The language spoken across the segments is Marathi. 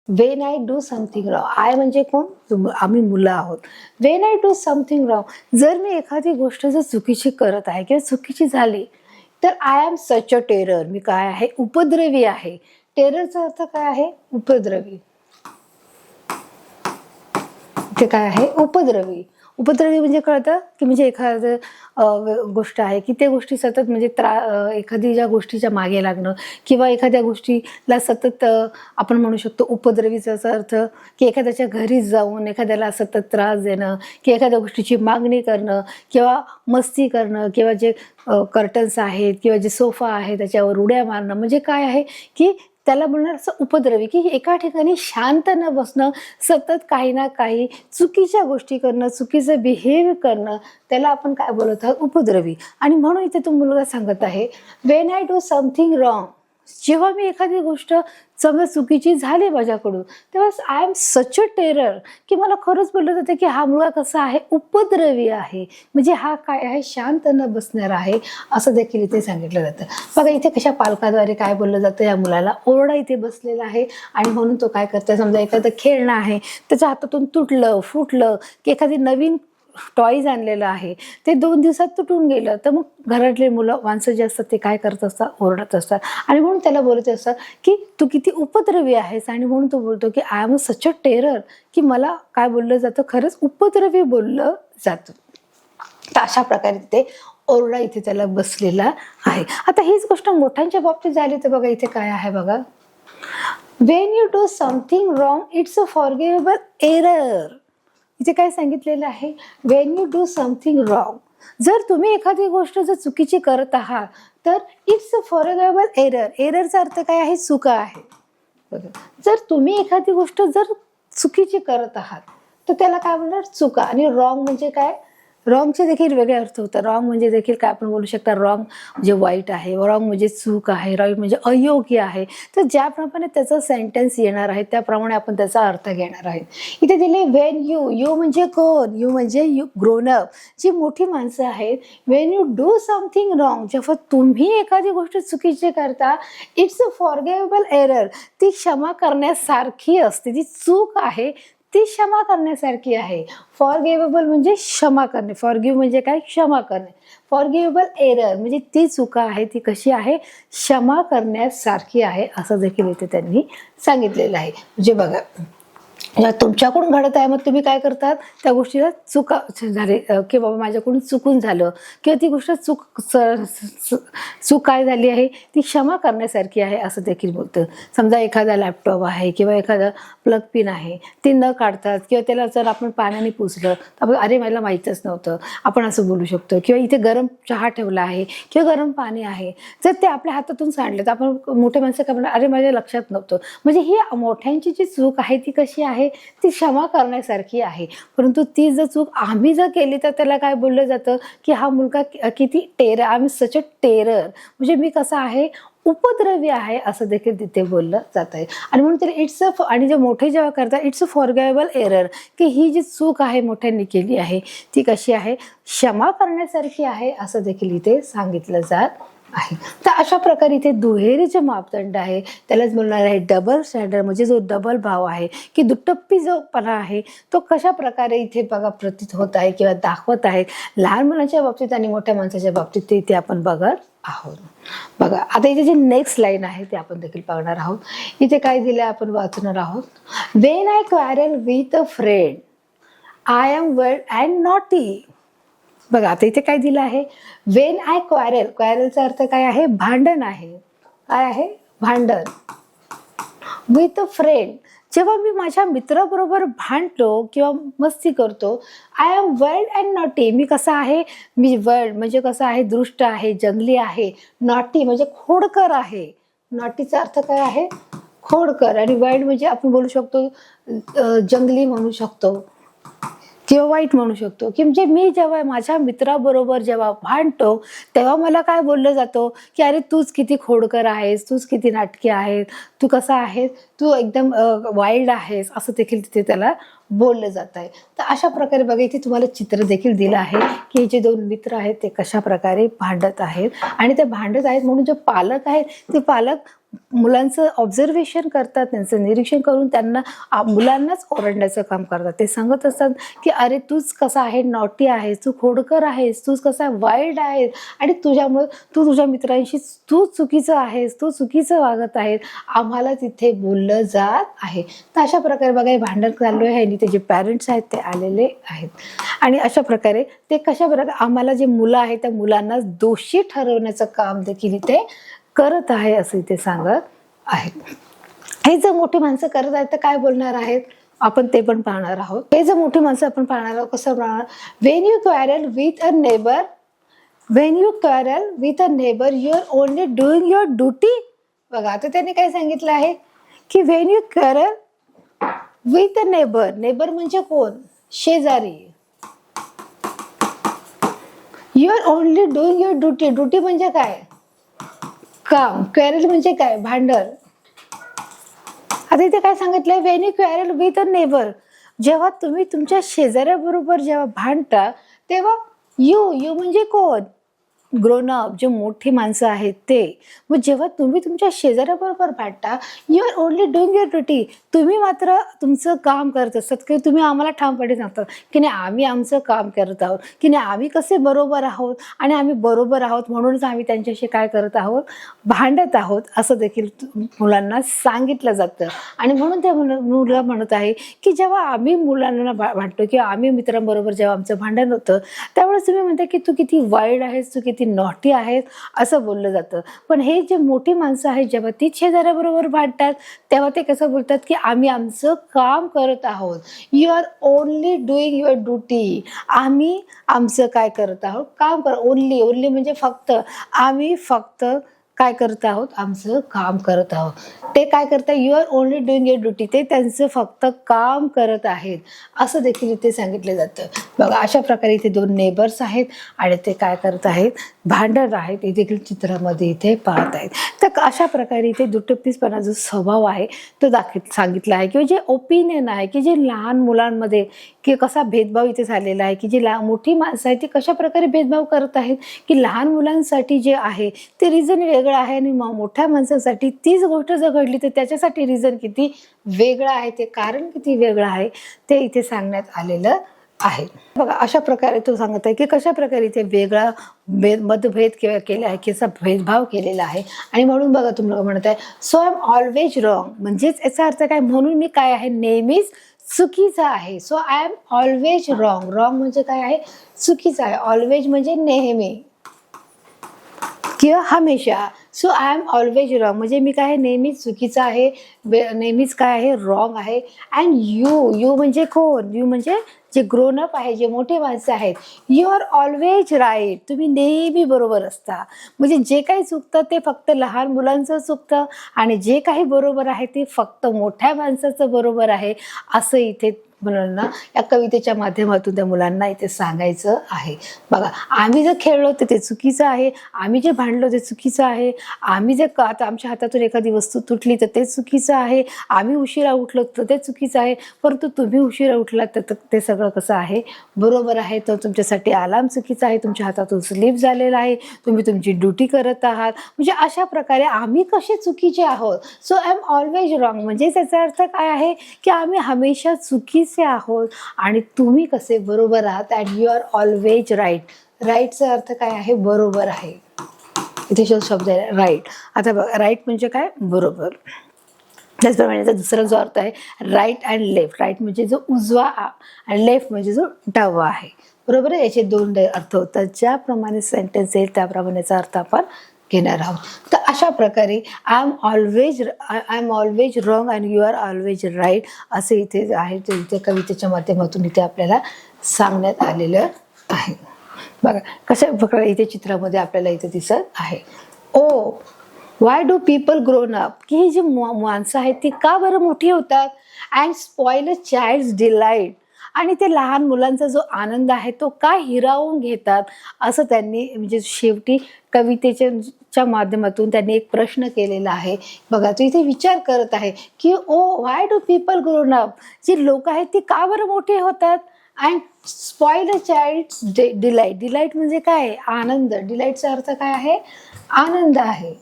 When I do something wrong, I म्हणजे कोण, आम्ही मुलं आहोत. When I do something wrong, जर मी एखादी गोष्ट जर चुकीची करत आहे किंवा चुकीची झाली तर I am such a terror, मी काय आहे, उपद्रवी आहे. टेररचा अर्थ काय आहे, उपद्रवी. ते काय आहे, उपद्रवी. उपद्रवी म्हणजे कळतं की म्हणजे एखादं गोष्ट आहे की ते गोष्टी सतत म्हणजे एखादी ज्या गोष्टीच्या मागे लागणं किंवा एखाद्या गोष्टीला सतत आपण म्हणू शकतो उपद्रवीचा अर्थ की एखाद्याच्या घरी जाऊन एखाद्याला सतत त्रास देणं की एखाद्या गोष्टीची मागणी करणं किंवा मस्ती करणं किंवा जे कर्टन्स आहेत किंवा जे सोफा आहे त्याच्यावर उड्या मारणं, म्हणजे काय आहे की त्याला म्हणणार असं उपद्रवी, की एका ठिकाणी शांत न बसणं, सतत काही ना काही चुकीच्या गोष्टी करणं, चुकीचं बिहेव करणं, त्याला आपण काय बोलत आहोत, उपद्रवी. आणि म्हणून इथे तो मुलगा सांगत आहे, when I do something wrong, जेव्हा मी एखादी गोष्ट समजा चुकीची झाली माझ्याकडून तेव्हा I am such a terror, की मला खरंच बोललं जातं की हा मुलगा कसा आहे, उपद्रवी आहे, म्हणजे हा काय आहे, शांत न बसणार आहे, असं देखील इथे सांगितलं जातं. बघा इथे कशा पालकाद्वारे काय बोललं जातं, या मुलाला ओरडा इथे बसलेला आहे आणि म्हणून तो काय करतो, समजा एखादं खेळणं आहे त्याच्या हातातून तुटलं फुटलं की एखादी नवीन टॉईज आणलेलं आहे ते 2 दिवसात तुटून गेलं तर मग घरातले माणसं जे असतात ते काय करत असतात, ओरडत असतात आणि म्हणून त्याला बोलत असतात की तू किती उपद्रवी आहेस. आणि म्हणून तो बोलतो की I am such a terror, की मला काय बोललं जातं, खरंच उपद्रवी बोललं जातं. तर अशा प्रकारे ते ओरडा इथे त्याला बसलेला आहे. आता हीच गोष्ट मोठ्यांच्या बाबतीत झाली तर बघा इथे काय आहे, बघा, Wien you do something wrong it's a forgivable error. इथे काय सांगितलेलं आहे, when you do something wrong, जर तुम्ही एखादी गोष्ट जर चुकीची करत आहात तर इट्स अ फॉरगिवेबल एरर. एररचा अर्थ काय आहे, चुका आहे. जर तुम्ही एखादी गोष्ट जर चुकीची करत आहात तर त्याला काय म्हणणार, चुका. आणि रॉंग म्हणजे काय, रॉंगचे देखील वेगळे अर्थ होतात. रॉंग म्हणजे देखील काय आपण बोलू शकता, रॉंग म्हणजे वाईट आहे, रॉंग म्हणजे चूक आहे, राईट म्हणजे अयोग्य आहे. तर ज्याप्रमाणे त्याचं सेंटेन्स येणार आहे त्याप्रमाणे आपण त्याचा अर्थ घेणार आहे. इथे दिले वेन यू, यू म्हणजे कोण, यू म्हणजे यू ग्रोन अप, जी मोठी माणसं आहेत. When you do something wrong, जेव्हा तुम्ही एखादी गोष्ट चुकीची करता, इट्स अ फॉरगिवेबल एरर, ती क्षमा करण्यासारखी असते, ती चूक आहे ती क्षमा करण्यासारखी आहे. फॉरगिवेबल म्हणजे क्षमा करणे, फॉरगिव्ह म्हणजे काय, क्षमा करणे. फॉरगिवेबल एरर म्हणजे ती चुका आहे ती कशी आहे, क्षमा करण्यासारखी आहे, असं देखील इथे त्यांनी सांगितलेलं आहे. म्हणजे बघा तुमच्याकडून घडत आहे मग तुम्ही काय करतात, त्या गोष्टीला चुका झाली की बाबा माझ्याकडून चुकून झालं किंवा ती गोष्ट चूक काय झाली आहे ती क्षमा करण्यासारखी आहे, असं देखील बोलतं. समजा एखादा लॅपटॉप आहे किंवा एखादा प्लग पिन आहे ते न काढतात किंवा त्याला जर आपण पाण्याने पुसलं तर आपण अरे मला माहीतच नव्हतं, आपण असं बोलू शकतो. किंवा इथे गरम चहा ठेवला आहे किंवा गरम पाणी आहे, जर ते आपल्या हातातून सांडलं तर आपण मोठे माणसं काय म्हणणार, अरे माझ्या लक्षात नव्हतं. म्हणजे ही मोठ्यांची जी चूक आहे ती कशी आहे, ती क्षमा करण्यासारखी आहे. परंतु ती जर चूक आम्ही जर केली तर त्याला काय बोललं जातं की हा मुलगा किती टेरर, आम्ही सच अ टेरर, म्हणजे मी कसा आहे, उपद्रवी आहे, असं देखील तिथे बोललं जात आहे. आणि म्हणून तरी इट्स अ, आणि जे मोठे जेव्हा करतात इट्स अ फॉरगिवेबल एरर, की ही जी चूक आहे मोठ्यांनी केली आहे ती कशी आहे, क्षमा करण्यासारखी आहे, असं देखील इथे सांगितलं जात आहे. तर अशा प्रकारे इथे दुहेरी जे मापदंड आहे त्यालाच बोलणार आहे डबल स्टँडर्ड, म्हणजे जो डबल भाव आहे की दुटप्पी जो पणा आहे तो कशा प्रकारे इथे बघा प्रतीत होत आहे किंवा दाखवत आहे लहान मुलांच्या बाबतीत आणि मोठ्या माणसाच्या बाबतीत, ते इथे आपण बघत आहोत. बघा आता इथे जी नेक्स्ट लाईन आहे ते आपण देखील बघणार आहोत. इथे काय दिलं आपण वाचणार आहोत, when I quarrel with a friend I am word and naughty. बघा आता इथे काय दिलं आहे, वेन आय क्वारल, क्वारलचा अर्थ काय आहे, भांडण आहे, काय आहे, भांडण. विथ अ फ्रेंड, जेव्हा मी माझ्या मित्राबरोबर भांडतो किंवा मस्ती करतो, I am wild and naughty, मी कसा आहे, मी वर्ल्ड म्हणजे कसं आहे, दृष्ट आहे, जंगली आहे, नॉटी म्हणजे खोडकर आहे. नॉटीचा अर्थ काय आहे, खोडकर. आणि वर्ल्ड म्हणजे आपण बोलू शकतो जंगली म्हणू शकतो किंवा वाईट म्हणू शकतो, की म्हणजे मी जेव्हा माझ्या मित्राबरोबर जेव्हा भांडतो तेव्हा मला काय बोललं जातं की अरे तूच किती खोडकर आहेस, तूच किती नाटकी आहेस, तू कसा आहेस, तू एकदम वाईल्ड आहेस, असं देखील तिथे त्याला बोललं जात आहे. तर अशा प्रकारे बघा इथे तुम्हाला चित्र देखील दिलं आहे की जे 2 मित्र आहेत ते कशा प्रकारे भांडत आहेत आणि ते भांडत आहेत म्हणून जे पालक आहेत ते पालक मुलांचं ऑब्झर्वेशन करतात, त्यांचं निरीक्षण करून त्यांना मुलांनाच ओरडण्याचं काम करतात. ते सांगत असतात की अरे तूच कसा आहे, नॉटी आहेस, तू खोडकर आहेस, तूच कसा वाईल्ड आहेस आणि तुझ्यामुळे तू तुझ्या मित्रांशी तू चुकीचं आहेस, तू चुकीचं वागत आहेस, आम्हाला तिथे बोललं जात आहे. तर अशा प्रकारे बघा हे भांडण चालू आहे आणि ते जे पॅरेंट्स आहेत ते आलेले आहेत आणि अशा प्रकारे ते कशा प्रकारे आम्हाला जे मुलं आहेत त्या मुलांना दोषी ठरवण्याचं काम देखील इथे करत आहे असं इथे सांगत आहेत. हे जर मोठी माणसं करत आहेत तर काय बोलणार आहेत आपण ते पण पाहणार आहोत. हे जर मोठी माणसं आपण पाहणार आहोत कसं पाहणार. When you quarrel with a neighbour, when you quarrel with a neighbour you are only doing your duty. बघा आता त्याने काय सांगितलं आहे की when you quarrel with a neighbour, neighbour म्हणजे कोण, शेजारी. You are only doing your duty, duty म्हणजे काय, काम. क्वेरल म्हणजे काय, भांडण. आता इथे काय सांगितलंय, Wien you quarrel with a neighbour, जेव्हा तुम्ही तुमच्या शेजाऱ्याबरोबर जेव्हा भांडता तेव्हा यू म्हणजे कोण, ग्रोन अप, जे मोठी माणसं आहेत ते. मग जेव्हा तुम्ही तुमच्या शेजाऱ्याबरोबर भांडता, you are only doing your duty, तुम्ही मात्र तुमचं काम करत असतात की तुम्ही आम्हाला ठामपणे सांगतात की नाही आम्ही आमचं काम करत आहोत, की नाही आम्ही कसे बरोबर आहोत आणि आम्ही बरोबर आहोत म्हणूनच आम्ही त्यांच्याशी काय करत आहोत, भांडत आहोत, असं देखील मुलांना सांगितलं जातं. आणि म्हणून त्या मुलगा म्हणत आहे की जेव्हा आम्ही मुलांना भांडतो किंवा आम्ही मित्रांबरोबर जेव्हा आमचं भांडण होतं त्यावेळेस तुम्ही म्हणता की तू किती वाईल्ड आहेस, तू किती नॉटी आहेत, असं बोललं जातं. पण हे जे मोठी माणसं आहेत जेव्हा ती शेजाऱ्याबरोबर भांडतात तेव्हा ते कसं बोलतात की आम्ही आमचं काम करत आहोत. You are only doing your duty, आम्ही आमचं काय करत आहोत, काम ओनली, ओनली म्हणजे फक्त, आम्ही फक्त काय करत आहोत, आमचं काम करत आहोत. ते काय करतात, you are only doing your duty, ते त्यांचं फक्त काम करत आहेत असं देखील इथे सांगितलं जातं. बघा अशा प्रकारे इथे दोन नेबर्स आहेत आणि ते काय करत आहेत, भांडण आहेत, हे देखील चित्रामध्ये इथे पाहत आहेत. तर अशा प्रकारे इथे दुटप्पीसपणा जो स्वभाव आहे तो सांगितला आहे किंवा जे ओपिनियन आहे की जे लहान मुलांमध्ये की कसा भेदभाव इथे झालेला आहे की जी मोठी माणसं आहेत ती कशा प्रकारे भेदभाव करत आहेत की लहान मुलांसाठी जे आहे ते रिझन वेगळं आहे आणि मोठ्या माणसांसाठी तीच गोष्ट जर घडली तर त्याच्यासाठी रिझन किती वेगळं आहे, ते कारण किती वेगळं आहे ते इथे सांगण्यात आलेलं आहे. बघा अशा प्रकारे तो सांगत आहे की कशा प्रकारे इथे वेगळा मतभेद किंवा केला आहे, कसा भेदभाव केलेला आहे. आणि म्हणून बघा तुम्हाला म्हणत आहे so I am always wrong, म्हणजेच याचा अर्थ काय, म्हणून मी काय आहे, नेहमीच चुकीचा आहे. So I am always wrong, wrong म्हणजे काय आहे, चुकीचा आहे. ऑलवेज म्हणजे नेहमी किंवा हमेशा. So I am always wrong म्हणजे मी काय आहे, नेहमीच चुकीचा आहे, नेहमीच काय आहे, रॉंग आहे. अँड यू म्हणजे कोण, यू म्हणजे जे ग्रोन अप आहे, जे मोठे माणसं आहेत. यू आर ऑलवेज राईट, तुम्ही नेहमी बरोबर असता. म्हणजे जे काही चुकतं ते फक्त लहान मुलांचं चुकतं आणि जे काही बरोबर आहे ते फक्त मोठ्या माणसाचं बरोबर आहे, असं इथे मुलांना या कवितेच्या माध्यमातून त्या मुलांना इथे सांगायचं आहे. बघा आम्ही जर खेळलो तर ते चुकीचं आहे, आम्ही जे भांडलो ते चुकीचं आहे, आम्ही जर आता आमच्या हातातून एखादी वस्तू तुटली तर ते चुकीचं आहे, आम्ही उशिरा उठलो तर ते चुकीचं आहे, परंतु तुम्ही उशिरा उठलात तर ते सगळं कसं आहे, बरोबर आहे. तर तुमच्यासाठी अलार्म चुकीचा आहे, तुमच्या हातातून स्लीप झालेला आहे, तुम्ही तुमची ड्युटी करत आहात. म्हणजे अशा प्रकारे आम्ही कसे चुकीचे आहोत. So I am always wrong म्हणजे त्याचा अर्थ काय आहे की आम्ही हमेशा चुकीचे आहोत आणि तुम्ही कसे बरोबर आहात. And you are always right, राईटचा अर्थ काय आहे, बरोबर आहे. इथे शब्द आहे राईट. आता बघा राईट म्हणजे काय, बरोबर. त्याचप्रमाणे याचा दुसरा जो अर्थ आहे राईट अँड लेफ्ट, राईट म्हणजे जो उजवा आणि लेफ्ट म्हणजे जो डावा आहे, बरोबर आहे. याचे दोन अर्थ होतात. ज्याप्रमाणे सेंटेन्स येईल त्याप्रमाणेचा अर्थ आपण घेणार आहोत. तर अशा प्रकारे I am always wrong and you are always right असे इथे आहे, ते इथे कवितेच्या माध्यमातून इथे आपल्याला सांगण्यात आलेलं आहे. बघा कशा प्रकारे इथे चित्रामध्ये आपल्याला इथे दिसत आहे. Oh why do people grown up, की ही जी माणसं आहेत ती का बरं मोठी होतात. And spoil a child's delight, आणि ते लहान मुलांचा जो आनंद आहे तो का हिरावून घेतात, असं त्यांनी म्हणजे शेवटी कवितेच्या माध्यमातून त्यांनी एक प्रश्न केलेला आहे. बघा तो इथे विचार करत आहे की oh why do people grown up, जी लोक आहेत ती का बरं मोठी होतात. And spoil a child's delight, delight म्हणजे काय, आनंद. डिलाइटचा अर्थ काय आहे, आनंद आहे.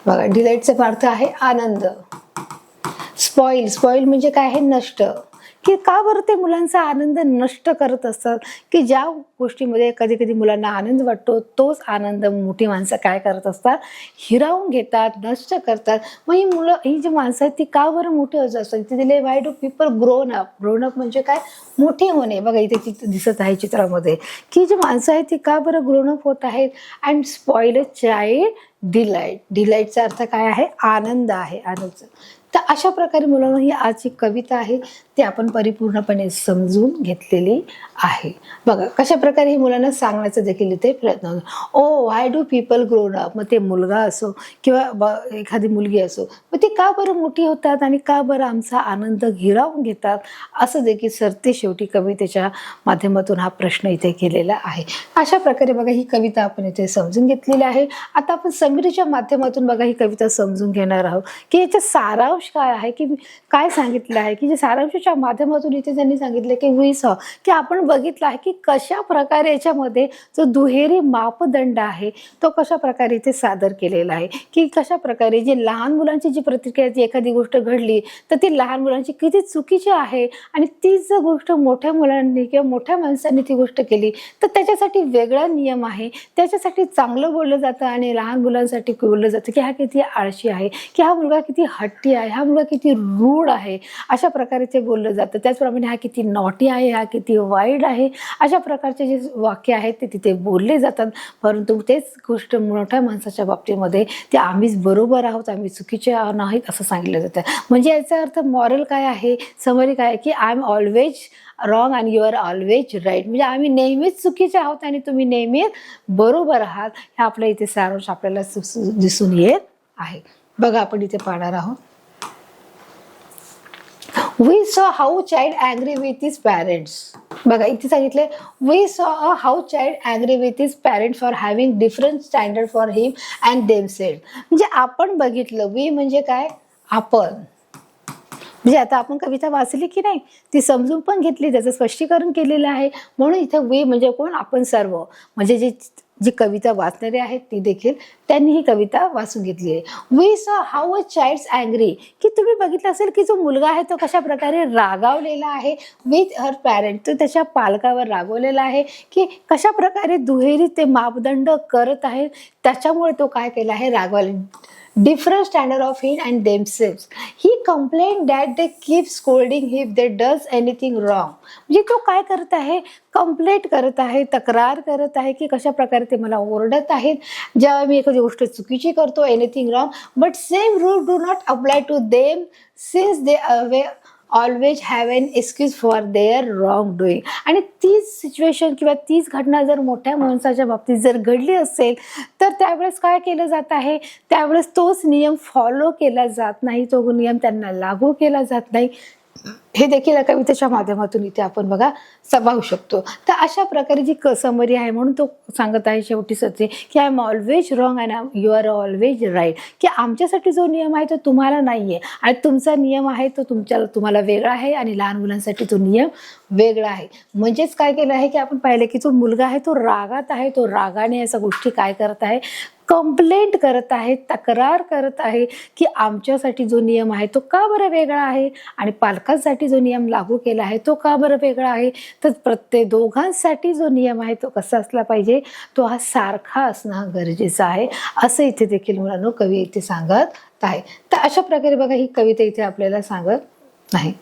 बघा डिलाईटचा अर्थ आहे आनंद. स्पॉइल, स्पॉइल म्हणजे काय आहे, नष्ट. की का बरं ते मुलांचा आनंद नष्ट करत असतात, की ज्या गोष्टीमध्ये कधी कधी मुलांना आनंद वाटतो तोच आनंद मोठी माणसं काय करत असतात, हिरावून घेतात, नष्ट करतात. मग ही मुलं, ही जी माणसं आहेत ती का बरं मोठी होत असतात, ती दिले Y do people grown up. Grown up म्हणजे काय, मोठी होणे. बघा इथे चित्र दिसत आहे चित्रामध्ये, की जी माणसं आहेत ती का बरं ग्रोन अप होत आहेत. And spoil a child delight. डिलाईटचा अर्थ काय आहे, आनंद आहे, आनंद. तर अशा प्रकारे मुलांना ही आजची कविता आहे ती आपण परिपूर्णपणे समजून घेतलेली आहे. बघा कशा प्रकारे ही मुलांना सांगण्याचा देखील इथे प्रयत्न होतो. ओ why do people grown up. मग ते मुलगा असो किंवा एखादी मुलगी असो, मग ती का बरं मोठी होतात आणि का बरं आमचा आनंद हिरावून घेतात, असं देखील सरते शेवटी कवितेच्या माध्यमातून हा प्रश्न इथे केलेला आहे. अशा प्रकारे बघा ही कविता आपण इथे समजून घेतलेली आहे. आता आपण समरीच्या माध्यमातून बघा ही कविता समजून घेणार आहोत, की याचा सारांश काय आहे, की काय सांगितलं आहे, की जे सारांशाच्या माध्यमातून इथे त्यांनी सांगितलं की वी सॉ, की आपण बघितलं आहे की कशा प्रकारे याच्यामध्ये जो दुहेरी मापदंड आहे तो कशा प्रकारे इथे सादर केलेला आहे, की कशा प्रकारे जी लहान मुलांची जी प्रतिक्रिया, ती एखादी गोष्ट घडली तर ती लहान मुलांची किती चुकीची आहे, आणि तीच जर गोष्ट मोठ्या मुलांनी किंवा मोठ्या माणसांनी ती गोष्ट केली तर त्याच्यासाठी वेगळा नियम आहे, त्याच्यासाठी चांगलं बोललं जातं, आणि लहान मुलांसाठी बोललं जातं की हा किती आळशी आहे, की हा मुलगा किती हट्टी आहे, हा मुलगा किती रूढ आहे, अशा प्रकारे ते बोललं जातं. त्याचप्रमाणे हा किती नॉटी आहे, हा किती वाईट आहे, अशा प्रकारचे जे वाक्य आहेत ते तिथे बोलले जातात. परंतु तेच गोष्ट मोठ्या माणसाच्या बाबतीमध्ये ते आम्हीच बरोबर आहोत, आम्ही चुकीचे नाहीत असं सांगितलं जातं. म्हणजे याचा अर्थ मॉरल काय आहे, समरी काय आहे, की I am always wrong and you are always right. म्हणजे आम्ही नेहमीच चुकीचे आहोत आणि तुम्ही नेहमीच बरोबर आहात. हे आपल्या इथे सारांश आपल्याला दिसून येत आहे. बघा आपण इथे पाहणार आहोत. We saw how child angry with his parents. बघा इथे सांगितले we saw how child angry with his parents for having different standard for him and themselves. म्हणजे आपण बघितलं, we म्हणजे काय, आपण. म्हणजे आता आपण कविता वाचली की नाही, ती समजून पण घेतली, त्याचं स्पष्टीकरण केलेलं आहे. म्हणून इथं वी म्हणजे कोण, आपण सर्व. म्हणजे जी कविता वाचणारे आहेत ती देखील त्यांनी ही कविता वाचून घेतली आहे. वी सॉ हाऊ अ चाइल्ड्स अँग्री, की तुम्ही बघितलं असेल की जो मुलगा आहे तो कशा प्रकारे रागावलेला आहे विथ हर पॅरेंट. तो त्याच्या पालकावर रागवलेला आहे, की कशा प्रकारे दुहेरी ते मापदंड करत आहे, त्याच्यामुळे तो काय केला आहे, रागवले. different standard of him and themselves. He complained that they keep scolding if they does anything wrong. म्हणजे तो काय करत आहे, कंप्लेंट करत आहे, तक्रार करत आहे की कशा प्रकारे ते मला ओरडत आहेत जेव्हा मी एखादी गोष्ट चुकीची करतो, anything wrong. But same rule do not apply to them since they always have an excuse for their wrong doing. आणि तीच सिच्युएशन किंवा तीच घटना जर मोठ्या माणसाच्या बाबतीत जर घडली असेल तर त्यावेळेस काय केलं जात आहे, त्यावेळेस तोच नियम फॉलो केला जात नाही, तो नियम त्यांना लागू केला जात नाही. हे देखील या कवितेच्या माध्यमातून इथे आपण बघा पाहू शकतो. तर अशा प्रकारे जी समरी आहे, म्हणून तो सांगत आहे शेवटी सत्य की I am always wrong and you are always right. की आमच्यासाठी जो नियम आहे तो तुम्हाला नाही आहे, आणि तुमचा नियम आहे तो तुम्हाला वेगळा आहे, आणि लहान मुलांसाठी तो नियम वेगळा आहे. म्हणजेच काय केलं आहे की आपण पाहिलं की जो मुलगा आहे तो रागात आहे, तो रागाने अशा गोष्टी काय करत आहे, कंप्लेंट करत आहे, तक्रार करत आहे की आमच्यासाठी जो नियम आहे तो का बरं वेगळा आहे, आणि पालकांसाठी जो नियम लागू केला आहे तो का बरं वेगळा आहे. तर प्रत्येक दोघांसाठी जो नियम आहे तो कसा असला पाहिजे, तो हा सारखा असणं गरजेचं आहे, असं इथे देखील मुलांनो कवी इथे सांगत आहे. तर अशा प्रकारे बघा ही कविता इथे आपल्याला सांगत नाही.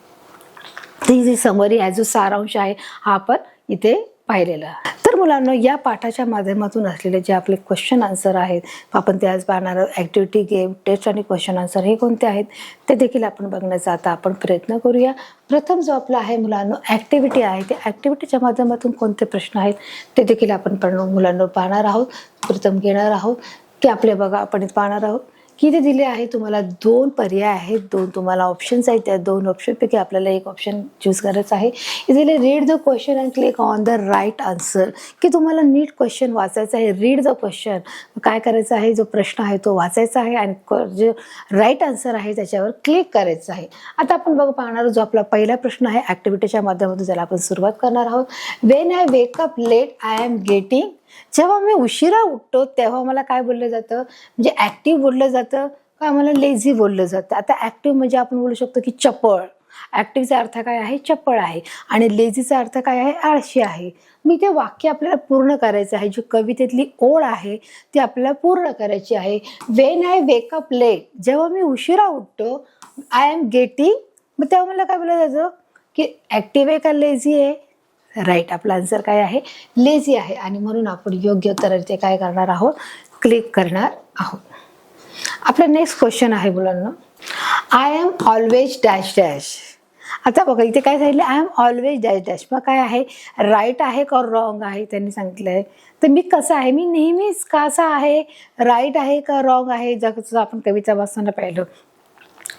ही जी समरी आहे, जो सारांश आहे, हा आपण इथे पाहिलेला. तर मुलांनो या पाठाच्या माध्यमातून असलेले जे आपले क्वेश्चन आन्सर आहेत, आपण ते आज पाहणार आहोत. ॲक्टिव्हिटी, गेम, टेस्ट आणि क्वेश्चन आन्सर हे कोणते आहेत ते देखील आपण बघण्याचा आता आपण प्रयत्न करूया. प्रथम जो आपला आहे मुलांनो ॲक्टिव्हिटी आहे, ते ॲक्टिव्हिटीच्या माध्यमातून कोणते प्रश्न आहेत ते देखील आपण मुलांनो पाहणार आहोत. प्रथम घेणार आहोत की आपले बघा आपण पाहणार आहोत की ते दिले आहे तुम्हाला 2 पर्याय आहेत, 2 तुम्हाला ऑप्शन्स आहेत. त्या 2 ऑप्शनपैकी आपल्याला एक ऑप्शन चूज करायचं आहे. दिले read the question and click on the right answer, की तुम्हाला नीट क्वेश्चन वाचायचं आहे. रीड द क्वेश्चन, काय करायचं आहे, जो प्रश्न आहे तो वाचायचा आहे, आणि जो राईट आन्सर आहे त्याच्यावर क्लिक करायचं आहे. आता आपण पाहणार जो आपला पहिला प्रश्न आहे ॲक्टिव्हिटीच्या माध्यमातून, ज्याला आपण सुरुवात करणार आहोत. When I wake up late I am getting जेव्हा मी उशिरा उठतो तेव्हा मला काय बोललं जातं, म्हणजे ऍक्टिव्ह बोललं जातं का मला लेझी बोललं जातं. आता ऍक्टिव्ह म्हणजे आपण बोलू शकतो की चपळ. ऍक्टिव्हचा अर्थ काय आहे, चपळ आहे. आणि लेझीचा अर्थ काय आहे, आळशी आहे. मी ते वाक्य आपल्याला पूर्ण करायचं आहे. जी कवितेतली ओळ आहे ती आपल्याला पूर्ण करायची आहे. When I wake up late, जेव्हा मी उशिरा उठतो, आय एम गेटिंग, मग तेव्हा मला काय बोललं जातं की ऍक्टिव्ह आहे का लेझी आहे. राईट, आपला आन्सर काय आहे, लेझी आहे. आणि म्हणून आपण योग्य उत्तराचे काय करणार आहोत, क्लिक करणार आहोत. आपला नेक्स्ट क्वेश्चन आहे मुलांना, I am always dash dash. आता बघा इथे काय सांगितलं, I am always dash dash. मग काय आहे, राईट आहे का रॉंग आहे त्यांनी सांगितलंय. तर मी कसं आहे, मी नेहमीच कसा आहे, राईट आहे का रॉंग आहे. जसं आपण कविता वाचताना पाहिलं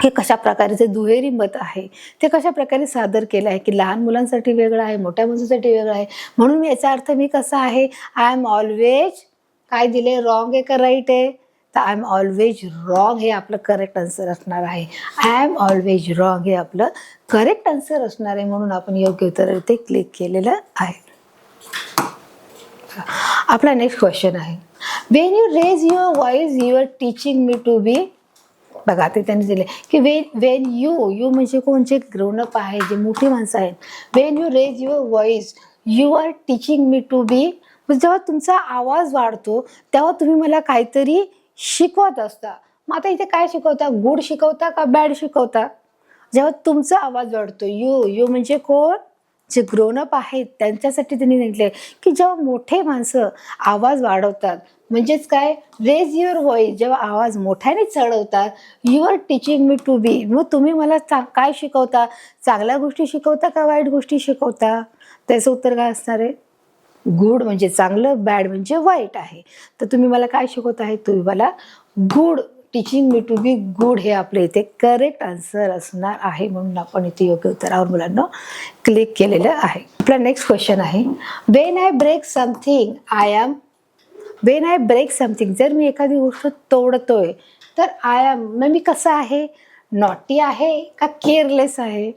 हे कशा प्रकारचे दुहेरी मत आहे, ते कशा प्रकारे सादर केलं आहे की लहान मुलांसाठी वेगळं आहे, मोठ्या माणसासाठी वेगळं आहे. म्हणून मी याचा अर्थ मी कसा आहे, आय एम ऑलवेज काय दिले, रॉंग आहे का राईट आहे. तर आय एम ऑलवेज रॉंग हे आपलं करेक्ट आन्सर असणार आहे. आय एम ऑलवेज रॉंग हे आपलं करेक्ट आन्सर असणार आहे. म्हणून आपण योग्य उत्तर ते क्लिक केलेलं आहे. आपला नेक्स्ट क्वेश्चन आहे, when you raise your voice you are teaching me to be. बघा ते त्यांनी दिले की वेन यू म्हणजे कोणचे ग्रोनअप आहे, जे मोठी माणसं आहेत. When you raise your voice you are teaching me to be. जेव्हा तुमचा आवाज वाढतो तेव्हा तुम्ही मला काहीतरी शिकवत असता. मग आता इथे काय शिकवता, गुड शिकवता का बॅड शिकवता. जेव्हा तुमचा आवाज वाढतो, यू म्हणजे कोण, जे ग्रोनअप आहेत त्यांच्यासाठी त्यांनी सांगितले की जेव्हा मोठे माणसं आवाज वाढवतात, म्हणजेच काय, रेज युअर व्हॉइस, जेव्हा आवाज मोठ्याने चढवतात, you are teaching me to be. मग तुम्ही मला काय शिकवता, चांगल्या गोष्टी शिकवता का वाईट गोष्टी शिकवता. त्याचं उत्तर काय असणार आहे, गुड म्हणजे चांगलं, बॅड म्हणजे वाईट आहे. तर तुम्ही मला काय शिकवत आहे, तुम्ही मला good, teaching me to be good हे आपले इथे करेक्ट आन्सर असणार आहे. म्हणून आपण इथे योग्य उत्तरावर मुलांना क्लिक केलेलं आहे. आपला नेक्स्ट क्वेश्चन आहे, when I break something I am. When I break something, जर मी एखादी गोष्ट तोडतोय तर आय एम, मग मी कसं आहे, नॉटी आहे का केअरलेस आहे.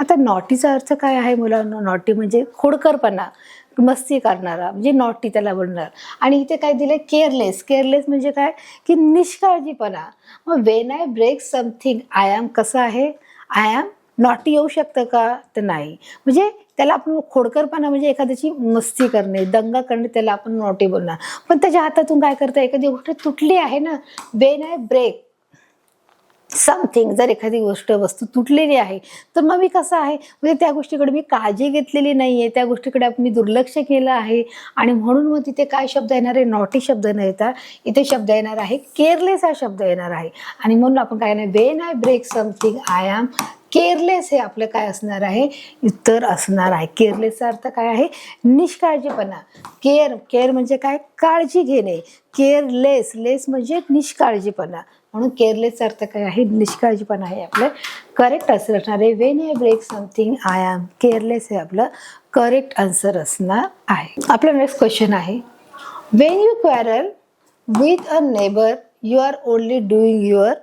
आता नॉटीचा अर्थ काय आहे मुलांना, नॉटी म्हणजे खोडकरपणा, मस्ती करणारा म्हणजे नॉटी त्याला बोलणार. आणि इथे काय दिलंय, केअरलेस. केअरलेस म्हणजे काय की निष्काळजीपणा. मग when I break something I am कसं आहे, आय एम नॉटी येऊ शकतं का, तर नाही. म्हणजे त्याला आपण खोडकरपणा म्हणजे एखाद्याची मस्ती करणे, दंगा करणे, त्याला आपण नॉटी बोलणार. पण त्याच्या हातातून काय करतं, एखादी गोष्ट तुटली आहे ना, वेन आय ब्रेक समथिंग, जर एखादी गोष्ट वस्तू तुटलेली आहे तर मग मी कसं आहे, म्हणजे त्या गोष्टीकडे मी काळजी घेतलेली नाही आहे, त्या गोष्टीकडे मी दुर्लक्ष केलं आहे. आणि म्हणून मग तिथे काय शब्द येणार आहे, नॉटी शब्द न येता इथे शब्द येणार आहे केअरलेस हा शब्द येणार आहे. आणि म्हणून आपण काय नाही, when I break something I am careless हे आपलं काय असणार आहे, उत्तर असणार आहे. केअरलेसचा अर्थ काय आहे, निष्काळजीपणा. केअर म्हणजे काय, काळजी घेणे. केअरलेस, लेस म्हणजे निष्काळजीपणा. म्हणून केअरलेसचा अर्थ काय आहे, निष्काळजीपणा आहे आपलं करेक्ट आन्सर असणार आहे. When I break something I am careless हे आपलं करेक्ट आन्सर असणार आहे. आपला नेक्स्ट क्वेश्चन आहे, when you quarrel with a neighbour you are only doing your.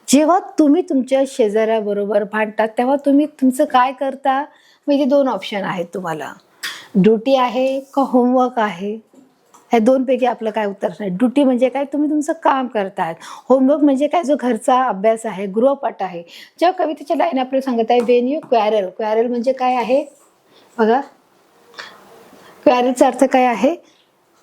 जेव्हा तुम्ही तुमच्या शेजाऱ्याबरोबर भांडतात तेव्हा तुम्ही तुमचं काय करता. म्हणजे दोन ऑप्शन आहेत तुम्हाला, ड्युटी आहे का होमवर्क आहे. ह्या दोनपैकी आपलं काय उत्तर असणार. ड्युटी म्हणजे काय, तुम्ही तुमचं काम करतायत. होमवर्क म्हणजे काय, जो घरचा अभ्यास आहे, गृहपाठ आहे. जेव्हा कवितेच्या लाईन आपल्याला सांगत आहे, वेन यू क्वॅरल, क्वॅरल म्हणजे काय आहे बघा, क्वॅरलचा अर्थ काय आहे,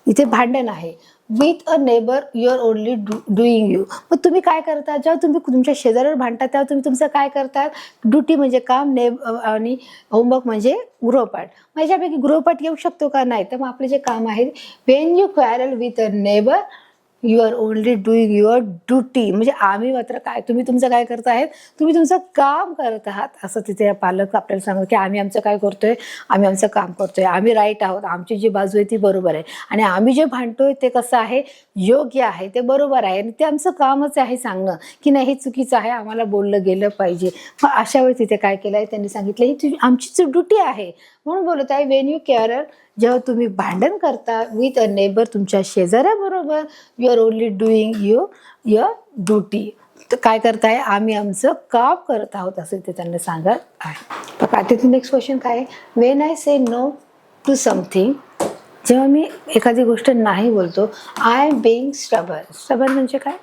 इथे भांडण आहे. With a neighbour you are only doing you. मग तुम्ही काय करता, जेव्हा तुम्ही तुमच्या शेजाऱ्यावर भांडता तेव्हा तुम्ही तुमचं काय करतात. ड्युटी म्हणजे काम, आणि होमवर्क म्हणजे गृहपाठ. मग याच्यापैकी गृहपाठ येऊ शकतो का, नाही. तर मग आपले जे काम आहे, when you quarrel with a neighbour you are only doing your duty. म्हणजे आम्ही मात्र काय, तुम्ही तुमचं काय करत आहेत, तुम्ही तुमचं काम करत आहात. असं तिथे पालक आपल्याला सांगतात की आम्ही आमचं काय करतोय, आम्ही आमचं काम करतोय, आम्ही राईट आहोत, आमची जी बाजू आहे ती बरोबर आहे. आणि आम्ही जे भांडतोय ते कसं आहे, योग्य आहे, ते बरोबर आहे. आणि ते आमचं कामच आहे सांगणं की नाही हे चुकीचं आहे, आम्हाला बोललं गेलं पाहिजे. मग अशा वेळी तिथे काय केलं आहे, त्यांनी सांगितलं ही आमची ड्युटी आहे. म्हणून बोलत आहे, वेन यू केअरल, जेव्हा तुम्ही भांडण करता विथ अ नेबर, तुमच्या शेजाऱ्याबरोबर, you are only doing your duty. तर काय करताय, आम्ही आमचं काम करत आहोत असं ते त्यांना सांगत आहे. बघा तिथे नेक्स्ट क्वेश्चन काय आहे, when I say no to something. जेव्हा मी एखादी गोष्ट नाही बोलतो, I am being stubborn. Stubborn म्हणजे काय?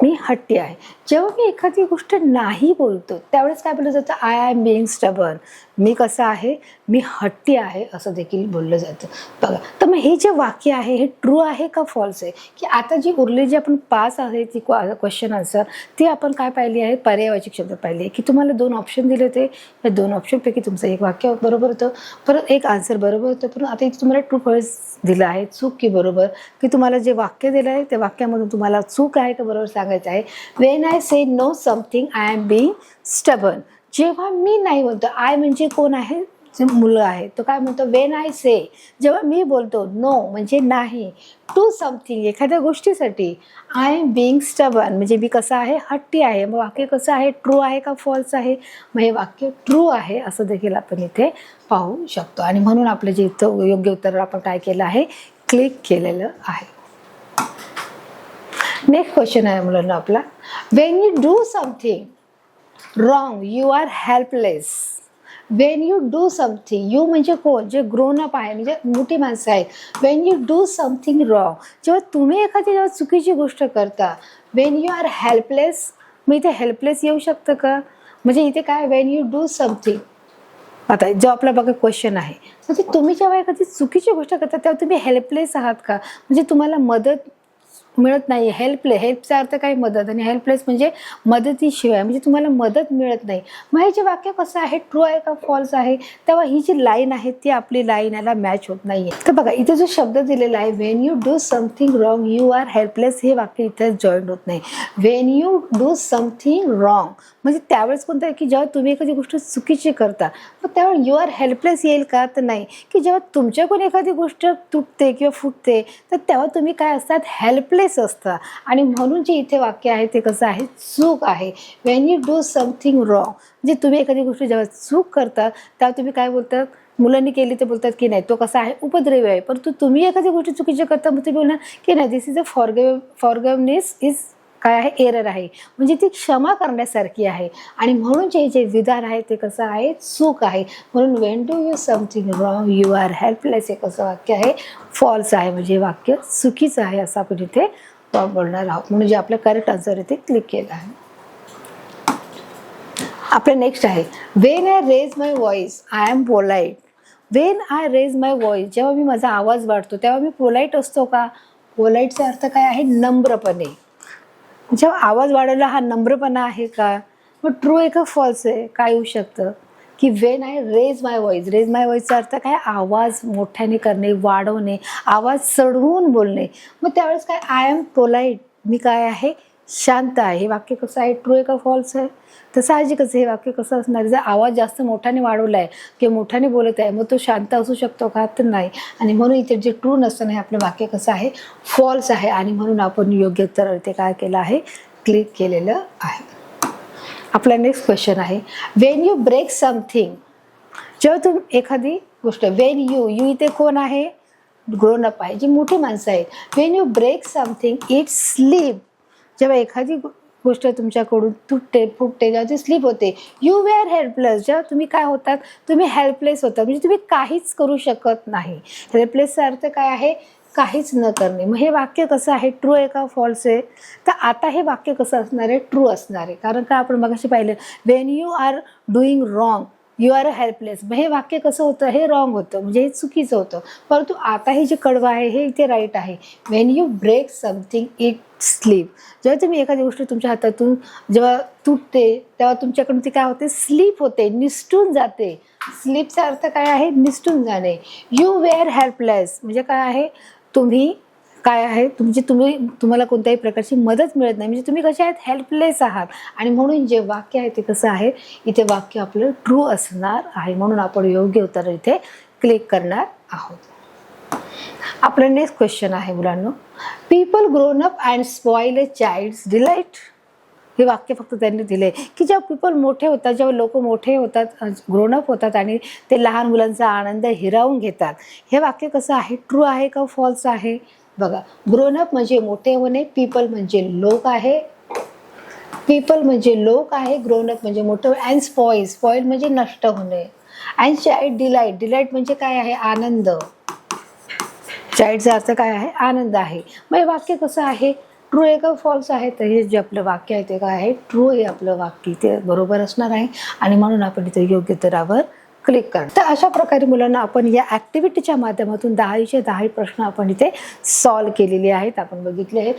मी हट्टी आहे. जेव्हा मी एखादी गोष्ट नाही बोलतो त्यावेळेस काय बोललं जातं? I am being stubborn. मी कसं आहे? मी हट्टी आहे असं देखील बोललं जातं. बघा, तर मग हे जे वाक्य आहे हे ट्रू आहे का फॉल्स आहे? की आता जी उरलेली जी आपण 5 आहे ती क्वेश्चन आन्सर ती आपण काय पाहिली आहे? पर्यायवाची शब्द पाहिली आहे. की तुम्हाला 2 ऑप्शन दिले होते, या 2 ऑप्शनपैकी तुमचं एक वाक्य बरोबर होतं, परत एक आन्सर बरोबर होतं. पण आता इथे तुम्हाला ट्रू फॉल्स दिलं आहे, चूक की बरोबर, की तुम्हाला जे वाक्य दिलं आहे त्या वाक्यामधून तुम्हाला चूक आहे का बरोबर सांगायचं आहे. When I say know something I am being stubborn. जेव्हा मी नाही बोलतो, आय म्हणजे कोण आहे? जे मुलगा आहे तो काय म्हणतो? वेन आय से, जेव्हा मी बोलतो नो म्हणजे नाही, टू समथिंग एखाद्या गोष्टीसाठी, आय एम बीइंग स्टबर्न म्हणजे मी कसं आहे? हट्टी आहे. मग वाक्य कसं आहे? ट्रू आहे का फॉल्स आहे? मग हे वाक्य ट्रू आहे असं देखील आपण इथे पाहू शकतो. आणि म्हणून आपलं जे इथं योग्य उत्तर आपण काय केलं आहे? क्लिक केलेलं आहे. नेक्स्ट क्वेश्चन आहे मुलांना आपला, when you do something wrong you are helpless. When you do something, you म्हणजे कोण? जे ग्रोन अप आहे म्हणजे मोठी माणसं आहेत. When you do something wrong, जेव्हा तुम्ही एखादी जेव्हा चुकीची गोष्ट करता, वेन यू आर हेल्पलेस. मग इथे हेल्पलेस येऊ शकतं का? म्हणजे इथे काय? Wien you do something. आता जो आपला बघा क्वेश्चन आहे, म्हणजे तुम्ही जेव्हा एखादी चुकीची गोष्ट करता तेव्हा तुम्ही हेल्पलेस आहात का? म्हणजे तुम्हाला मदत मिळत नाही. हेल्पचा अर्थ काय? मदत. आणि हेल्पलेस म्हणजे मदतीशिवाय, म्हणजे तुम्हाला मदत मिळत नाही. मग हे जे वाक्य कसं आहे? ट्रू आहे का फॉल्स आहे? तेव्हा ही जी लाईन आहे ती आपली लाईन याला मॅच होत नाहीये. तर बघा इथे जो शब्द दिलेला आहे, when you do something wrong you are helpless, हे वाक्य इथे जॉईंट होत नाही. When you do something wrong म्हणजे त्यावेळेस कोणतं आहे? की जेव्हा तुम्ही एखादी गोष्ट चुकीची करता, मग त्यावेळेस यू आर हेल्पलेस येईल का? तर नाही. की जेव्हा तुमच्याकडून एखादी गोष्ट तुटते किंवा फुटते तर तेव्हा तुम्ही काय असतात? हेल्पलेस असता. आणि म्हणून जे इथे वाक्य आहे ते कसं आहे? चूक आहे. When you do something wrong म्हणजे तुम्ही एखादी गोष्ट जेव्हा चूक करता तेव्हा तुम्ही काय बोलतात? मुलांनी केली तर बोलतात की नाही तो कसा आहे? उपद्रवी आहे. परंतु तुम्ही एखादी गोष्ट चुकीची करता मग तुम्ही बोलणार की नाही दिस इज अ फॉरगिवनेस इज काय आहे? एरर आहे. म्हणजे ती क्षमा करण्यासारखी आहे. आणि म्हणून जे विधान आहे ते कसं आहे? चूक आहे. म्हणून when do you something wrong you are helpless हे कसं वाक्य आहे? फॉल्स आहे. म्हणजे वाक्य चुकीचं आहे असं आपण इथे बोलणार आहोत. म्हणून जे आपलं करेक्ट आन्सर इथे क्लिक केलं आहे. आपलं नेक्स्ट आहे, when I raise my voice I am polite. When I raise my voice, जेव्हा मी माझा आवाज वाढतो तेव्हा मी पोलाइट असतो का? पोलाइटचा अर्थ काय आहे? नम्रपणे. जेव्हा आवाज वाढवला हा नम्रपणा आहे का? मग ट्रू आहे का फॉल्स आहे? काय येऊ शकतं? की when I raise my voice, raise my व्हॉइसचा अर्थ काय? आवाज मोठ्याने करणे, वाढवणे, आवाज चढवून बोलणे. मग त्यावेळेस काय? आय एम पोलाइट, मी काय आहे? शांत आहे. हे वाक्य कसं आहे? ट्रू आहे का फॉल्स आहे? तर साहजिकच हे वाक्य कसं असणार? जर आवाज जास्त मोठ्याने वाढवला आहे किंवा मोठ्याने बोलत आहे मग तो शांत असू शकतो का? तर नाही. आणि म्हणून इथे जे ट्रू नसताना हे आपलं वाक्य कसं आहे? फॉल्स आहे. आणि म्हणून आपण योग्य उत्तर इथे काय केलं आहे? क्लिक केलेलं आहे. आपला नेक्स्ट क्वेश्चन आहे, वेन यू ब्रेक समथिंग, जेव्हा तुम्ही एखादी गोष्ट, वेन यू इथे कोण आहे? ग्रोन अप आहे, जी मोठी माणसं आहेत. When you break something it sleep, जेव्हा एखादी गोष्ट तुमच्याकडून तुटते फुटते जेव्हा ती स्लीप होते, यू वेअर हेल्पलेस, जेव्हा तुम्ही काय होतात? तुम्ही हेल्पलेस होता, म्हणजे तुम्ही काहीच करू शकत नाही. हेल्पलेसचा अर्थ काय आहे? काहीच न करणे. मग हे वाक्य कसं आहे? ट्रू आहे का फॉल्स आहे? तर आता हे वाक्य कसं असणार आहे? ट्रू असणार आहे. कारण का? आपण मगाशी पाहिलं, when you are doing wrong you are helpless. मग हे वाक्य कसं होतं? हे रॉंग होतं, म्हणजे हे चुकीचं होतं. परंतु आता हे जे कडवं आहे हे इथे राईट आहे. When you break something it sleep, जेव्हा तुम्ही एखादी गोष्ट तुमच्या हातातून जेव्हा तुटते तेव्हा तुमच्याकडून ती काय होते? स्लीप होते, निसटून जाते. स्लीपचा अर्थ काय आहे? निसटून जाणे. यू वेअर हेल्पलेस म्हणजे काय आहे? तुम्ही काय आहे? तुम्हाला कोणत्याही प्रकारची मदत मिळत नाही, म्हणजे तुम्ही कसे आहात? हेल्पलेस आहात. आणि म्हणून जे वाक्य आहे ते कसं आहे? इथे वाक्य आपलं ट्रू असणार आहे. म्हणून आपण योग्य उत्तर इथे क्लिक करणार आहोत. आपलं नेक्स्ट क्वेश्चन आहे मुलांनो, people grown up and spoil a child's delight. हे वाक्य फक्त त्यांनी दिले की जेव्हा पीपल मोठे होतात, जेव्हा लोक मोठे होतात, ग्रोनअप होतात आणि ते लहान मुलांचा आनंद हिरावून घेतात. हे वाक्य कसं आहे? ट्रू आहे का फॉल्स आहे? बघा, ग्रोनअप म्हणजे मोठे होणे, पीपल म्हणजे लोक आहे, पीपल म्हणजे लोक आहे, ग्रोनअप म्हणजे मोठे, अँड स्पॉइल म्हणजे नष्ट होणे, अँड चाइल्ड डिलाइट म्हणजे काय आहे? आनंद. चाईल्डचा अर्थ काय आहे? आनंद आहे. मग हे वाक्य कसं आहे? ट्रू आहे का फॉल्स आहे? तर हे जे आपलं वाक्य आहे ते काय आहे? ट्रू आहे आपलं वाक्य, ते बरोबर असणार आहे आणि म्हणून आपण इथे योग्य उत्तरावर क्लिक करा. तर अशा प्रकारे मुलांना आपण या ॲक्टिव्हिटीच्या माध्यमातून 10चे 10 प्रश्न आपण इथे सॉल्व केलेले आहेत, आपण बघितले आहेत.